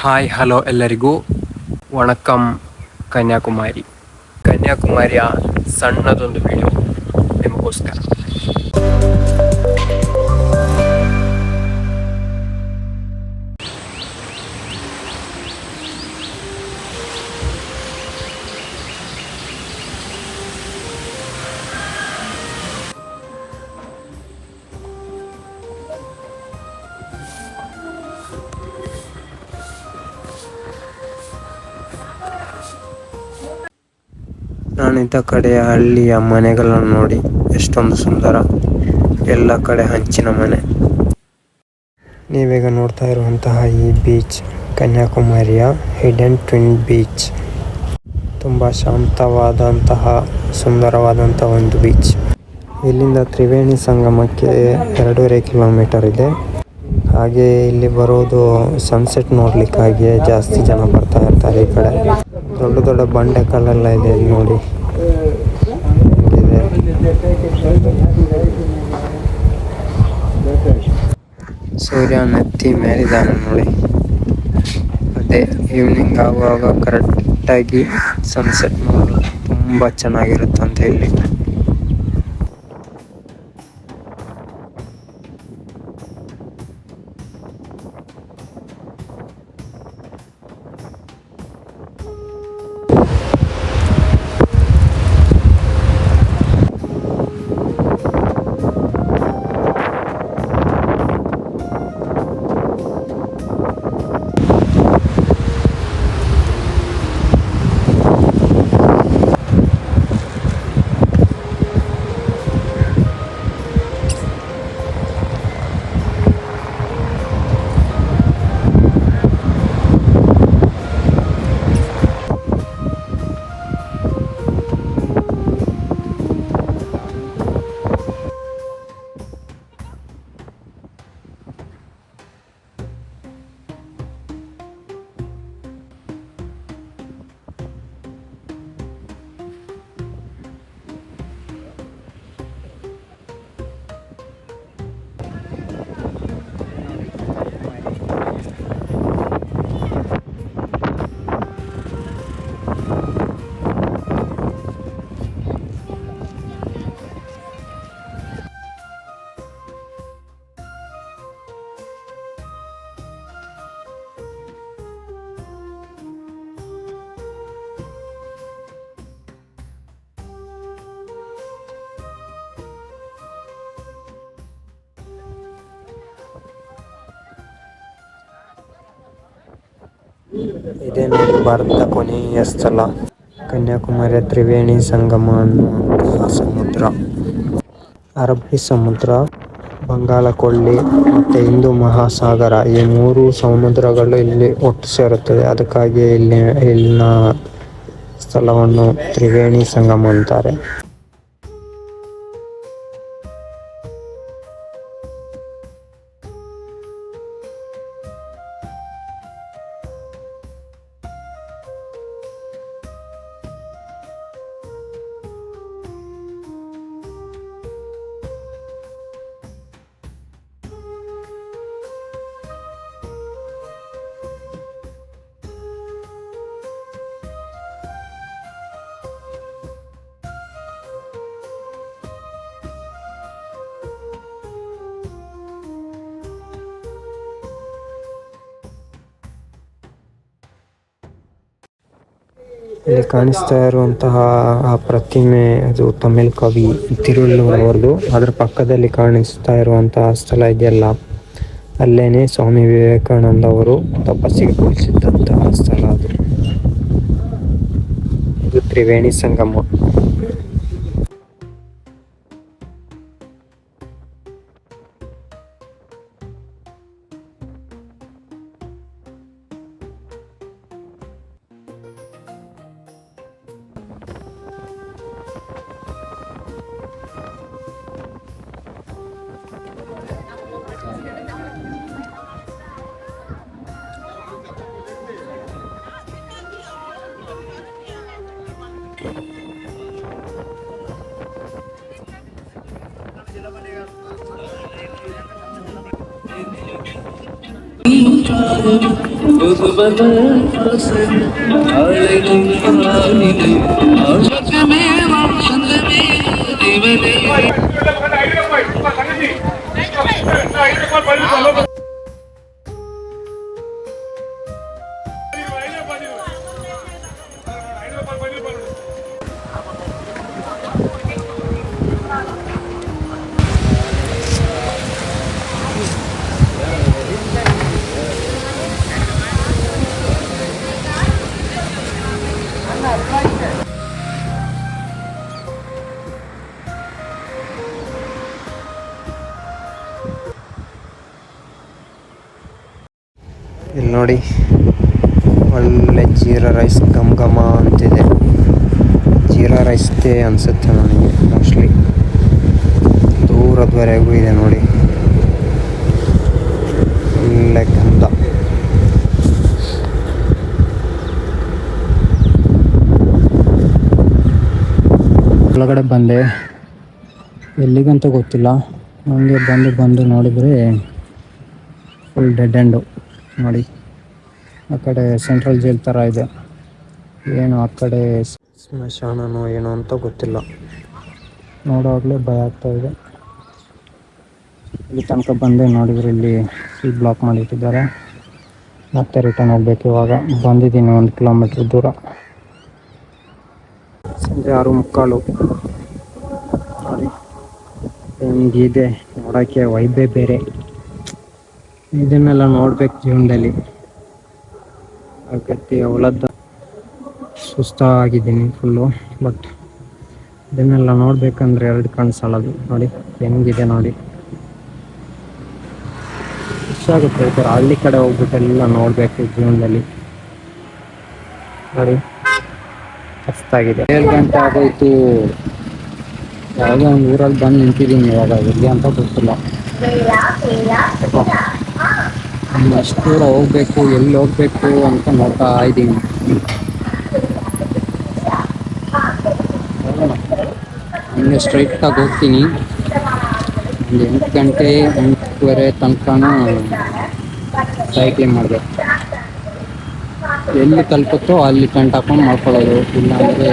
Hi hello ಎಲ್ಲರಿಗೂ ವಣಕಂ. ಕನ್ಯಾಕುಮಾರಿಯ ಸಣ್ಣದೊಂದು video ನಿಮಗೋಸ್ಕರ. ನಾನಿದ್ದ ಕಡೆಯ ಹಳ್ಳಿಯ ಮನೆಗಳನ್ನು ನೋಡಿ ಎಷ್ಟೊಂದು ಸುಂದರ. ಎಲ್ಲ ಕಡೆ ಹಂಚಿನ ಮನೆ. ನೀವೀಗ ನೋಡ್ತಾ ಇರುವಂತಹ ಈ ಬೀಚ್ ಕನ್ಯಾಕುಮಾರಿಯ ಹಿಡನ್ ಟ್ವಿನ್ ಬೀಚ್. ತುಂಬ ಶಾಂತವಾದಂತಹ ಸುಂದರವಾದಂತಹ ಒಂದು ಬೀಚ್. ಇಲ್ಲಿಂದ ತ್ರಿವೇಣಿ ಸಂಗಮಕ್ಕೆ 2.5 ಕಿಲೋಮೀಟರ್ ಇದೆ. ಹಾಗೆ ಇಲ್ಲಿ ಬರೋದು ಸನ್ಸೆಟ್ ನೋಡ್ಲಿಕ್ಕಾಗಿ ಜಾಸ್ತಿ ಜನ ಬರ್ತಾ ಇರ್ತಾರೆ. ಈ ಕಡೆ ದೊಡ್ಡ ದೊಡ್ಡ ಬಂಡೆಕಲ್ಲೆಲ್ಲ ಇದೆ ಇಲ್ಲಿ ನೋಡಿ. ಸೂರ್ಯ ನೆತ್ತಿ ಮೇಲಿದ್ದಾನೆ ನೋಡಿ. ಅದೇ ಈವ್ನಿಂಗ್ ಆಗುವಾಗ ಕರೆಕ್ಟಾಗಿ ಸನ್ಸೆಟ್ ನೋಡಲು ತುಂಬ ಚೆನ್ನಾಗಿರುತ್ತಂತೆ ಇಲ್ಲಿ. ಇದೇ ನೋಡಿ ಭಾರತದ ಕೊನೆಯ ಸ್ಥಳ ಕನ್ಯಾಕುಮಾರಿಯ ತ್ರಿವೇಣಿ ಸಂಗಮ ಅನ್ನುವಂತಹ ಸಮುದ್ರ. ಅರಬ್ಬಿ ಸಮುದ್ರ, ಬಂಗಾಳ ಕೊಲ್ಲಿ ಮತ್ತು ಹಿಂದೂ ಮಹಾಸಾಗರ, ಈ 3 ಸಮುದ್ರಗಳು ಇಲ್ಲಿ ಒಟ್ಟು ಸೇರುತ್ತದೆ. ಅದಕ್ಕಾಗಿ ಇಲ್ಲಿನ ಸ್ಥಳವನ್ನು ತ್ರಿವೇಣಿ ಸಂಗಮ ಅಂತಾರೆ. ಇಲ್ಲಿ ಕಾಣಿಸ್ತಾ ಇರುವಂತಹ ಆ ಪ್ರತಿಮೆ ಅದು ತಮಿಳ್ ಕವಿ ತಿರುವಳ್ಳುವರ್ ಅವರದು. ಅದರ ಪಕ್ಕದಲ್ಲಿ ಕಾಣಿಸ್ತಾ ಇರುವಂತಹ ಸ್ಥಳ ಇದೆಯಲ್ಲ, ಅಲ್ಲೇನೆ ಸ್ವಾಮಿ ವಿವೇಕಾನಂದ ಅವರು ತಪಸ್ಸಿಗೆ ಕುಳಿಸಿದ್ದಂತಹ ಸ್ಥಳ ಅದು. ಇದು ತ್ರಿವೇಣಿ ಸಂಗಮ. ಇಲ್ಲಿ ನೋಡಿ, ಒಳ್ಳೆ ಜೀರಾ ರೈಸ್ ಘಮ ಘಮ ಅಂತಿದೆ. ಜೀರಾ ರೈಸ್ಗೆ ಅನಿಸುತ್ತೆ ನನಗೆ ಮೋಸ್ಟ್ಲಿ. ದೂರದವರೆಗೂ ಇದೆ ನೋಡಿ, ಒಳ್ಳೆ ಗಂಧ. ಒಳಗಡೆ ಬಂದೆ, ಎಲ್ಲಿಗಂತ ಗೊತ್ತಿಲ್ಲ. ಹಂಗೆ ಬಂದು ನೋಡಿದರೆ ಫುಲ್ ಡೆಡ್ ಎಂಡು ನೋಡಿ. ಆ ಕಡೆ ಸೆಂಟ್ರಲ್ ಜೈಲ್ ಥರ ಇದೆ, ಏನು ಆ ಕಡೆ ಸ್ಮಶಾನನೋ ಏನೋ ಅಂತ ಗೊತ್ತಿಲ್ಲ. ನೋಡೋವಾಗಲೇ ಭಯ ಆಗ್ತಾ ಇದೆ. ಇಲ್ಲಿ ತನಕ ಬಂದೆ, ನೋಡಿದರೆ ಇಲ್ಲಿ ಫುಲ್ ಬ್ಲಾಕ್ ಮಾಡಿಟ್ಟಿದ್ದಾರೆ. ಮತ್ತೆ ರಿಟರ್ನ್ ಹೋಗ್ಬೇಕು. ಇವಾಗ ಬಂದಿದ್ದೀನಿ 1 ಕಿಲೋಮೀಟ್ರ್ ದೂರ. ಸಂಜೆ 6:45 ನೋಡಿ, ಹೆಂಗಿದೆ ನೋಡೋಕ್ಕೆ ವೈಬೇ ಬೇರೆ. ಇದನ್ನೆಲ್ಲ ನೋಡ್ಬೇಕು ಜೀವನದಲ್ಲಿ. ಅಗತ್ಯ ಅವಲದ್ದ ಸುಸ್ತಾಗಿದ್ದೀನಿ ಫುಲ್ಲು. ಬಟ್ ಇದನ್ನೆಲ್ಲ ನೋಡ್ಬೇಕಂದ್ರೆ 2 ಕಣ್ಣು ಸಾಲದು. ನೋಡಿ ಹೆಂಗಿದೆ ನೋಡಿ, ಖುಷಿಯಾಗುತ್ತೆ. ಈ ಥರ ಹಳ್ಳಿ ಕಡೆ ಹೋಗ್ಬಿಟ್ಟೆಲ್ಲ ನೋಡಬೇಕು ಜೀವನದಲ್ಲಿ. ನೋಡಿ ಮಸ್ತಾಗಿದೆ. 7 ಗಂಟೆ ಆಗೋಯ್ತು. ಯಾವುದೋ ಒಂದು ಊರಲ್ಲಿ ಬಂದು ನಿಂತಿದ್ದೀನಿ. ಇವಾಗ ಎಲ್ಲಿ ಅಂತ ಗೊತ್ತಿಲ್ಲ. ಎಷ್ಟು ದೂರ ಹೋಗ್ಬೇಕು, ಎಲ್ಲಿ ಹೋಗ್ಬೇಕು ಅಂತ ನೋಡ್ತಾ ಇದ್ದೀನಿ. ಹಂಗೆ ಸ್ಟ್ರೈಟಾಗಿ ಹೋಗ್ತೀನಿ. ಒಂದು 8 ಗಂಟೆ 8:30 ತನಕನೂ ಸೈಕ್ಲಿಂಗ್ ಮಾಡಬೇಕು. ಎಲ್ಲಿ ತಲುಪುತ್ತೋ ಅಲ್ಲಿ ಟೆಂಟ್ ಹಾಕೊಂಡು ಮಾಡ್ಕೊಳ್ಳೋದು, ಇಲ್ಲಾಂದರೆ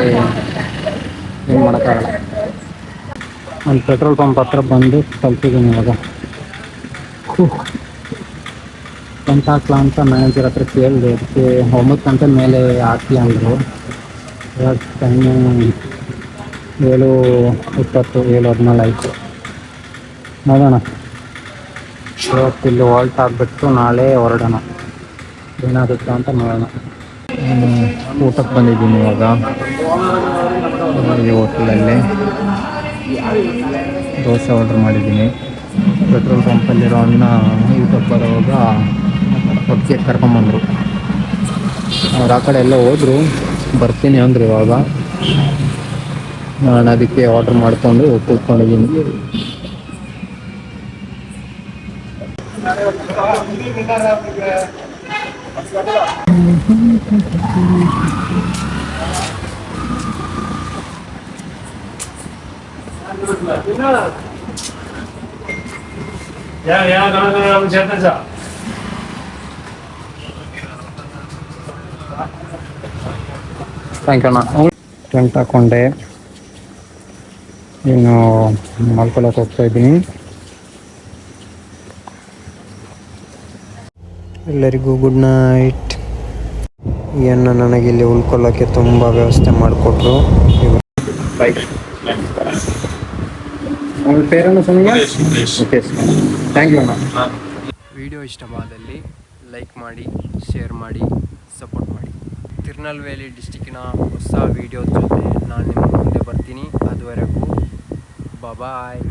ಏನು ಮಾಡೋಕ್ಕಾಗಲ್ಲ. ಒಂದು ಪೆಟ್ರೋಲ್ ಪಂಪ್ ಹತ್ರ ಬಂದು ತಲುಪಿದ್ದೀನಿ ಇವಾಗ. ಟೆಂಟ್ ಹಾಕ್ಲಾ ಅಂತ ಮ್ಯಾನೇಜರ್ ಹತ್ರ ಕೇಳಿದೆ. ಅದಕ್ಕೆ 9 ಗಂಟೆ ಮೇಲೆ ಹಾಕಿ ಅಂದರು. ಇವಾಗ ಟೈಮು 7:20 7:14 ಆಯಿತು. ನೋಡೋಣ, ಇವತ್ತಿಲ್ಲಿ ವಾಲ್ಟ್ ಆಗಿಬಿಟ್ಟು ನಾಳೆ ಹೊರಡೋಣ. ಏನಾಗುತ್ತೆ ಅಂತ ನೋಡೋಣ. ಊಟಕ್ಕೆ ಬಂದಿದ್ದೀನಿ ಇವಾಗ ಈ ಹೋಟೆಲಲ್ಲಿ. ದೋಸೆ ಆರ್ಡ್ರ್ ಮಾಡಿದ್ದೀನಿ. ಪೆಟ್ರೋಲ್ ಪಂಪಲ್ಲಿರೋ ಅಣ್ಣ ಊಟಕ್ಕೆ ಬರೋವಾಗ ಹೊತ್ತಿಗೆ ಕರ್ಕೊಂಬಂದರು. ಅವ್ರು ಆ ಕಡೆ ಎಲ್ಲ ಹೋದರು, ಬರ್ತೀನಿ ಅಂದರು. ಇವಾಗ ನಾನು ಅದಕ್ಕೆ ಆರ್ಡ್ರ್ ಮಾಡಿಕೊಂಡು ಕೂತ್ಕೊಂಡಿದ್ದೀನಿ. ಥ್ಯಾಂಕ್ ಯು ಅಣ್ಣ. ಟೆಂಟ್ ಹಾಕ್ಕೊಂಡೆ, ಇನ್ನು ಮಲ್ಕೊಳ್ಳೋಕೆ ಹೋಗ್ತಾ ಇದ್ದೀನಿ. ಎಲ್ಲರಿಗೂ ಗುಡ್ ನೈಟ್. ಏನು ನನಗಿಲ್ಲಿ ಉಳ್ಕೊಳ್ಳೋಕ್ಕೆ ತುಂಬ ವ್ಯವಸ್ಥೆ ಮಾಡಿಕೊಟ್ರು. ಬೈಕ್ ಪೇರನ್ನು ಓಕೆ, ಥ್ಯಾಂಕ್ ಯು ಅಣ್ಣ. ವಿಡಿಯೋ ಇಷ್ಟವಾದಲ್ಲಿ ಲೈಕ್ ಮಾಡಿ, ಶೇರ್ ಮಾಡಿ, ಸಪೋರ್ಟ್ ಮಾಡಿ. ತಿರುನಲ್ವೇಲಿ ಡಿಸ್ಟಿಕ್ಕಿನ ಹೊಸ ವೀಡಿಯೋ ಜೊತೆ ನಾನು ನಿಮ್ಮ ಮುಂದೆ ಬರ್ತೀನಿ. ಅದುವರೆಗೂ ಬಾಯ್.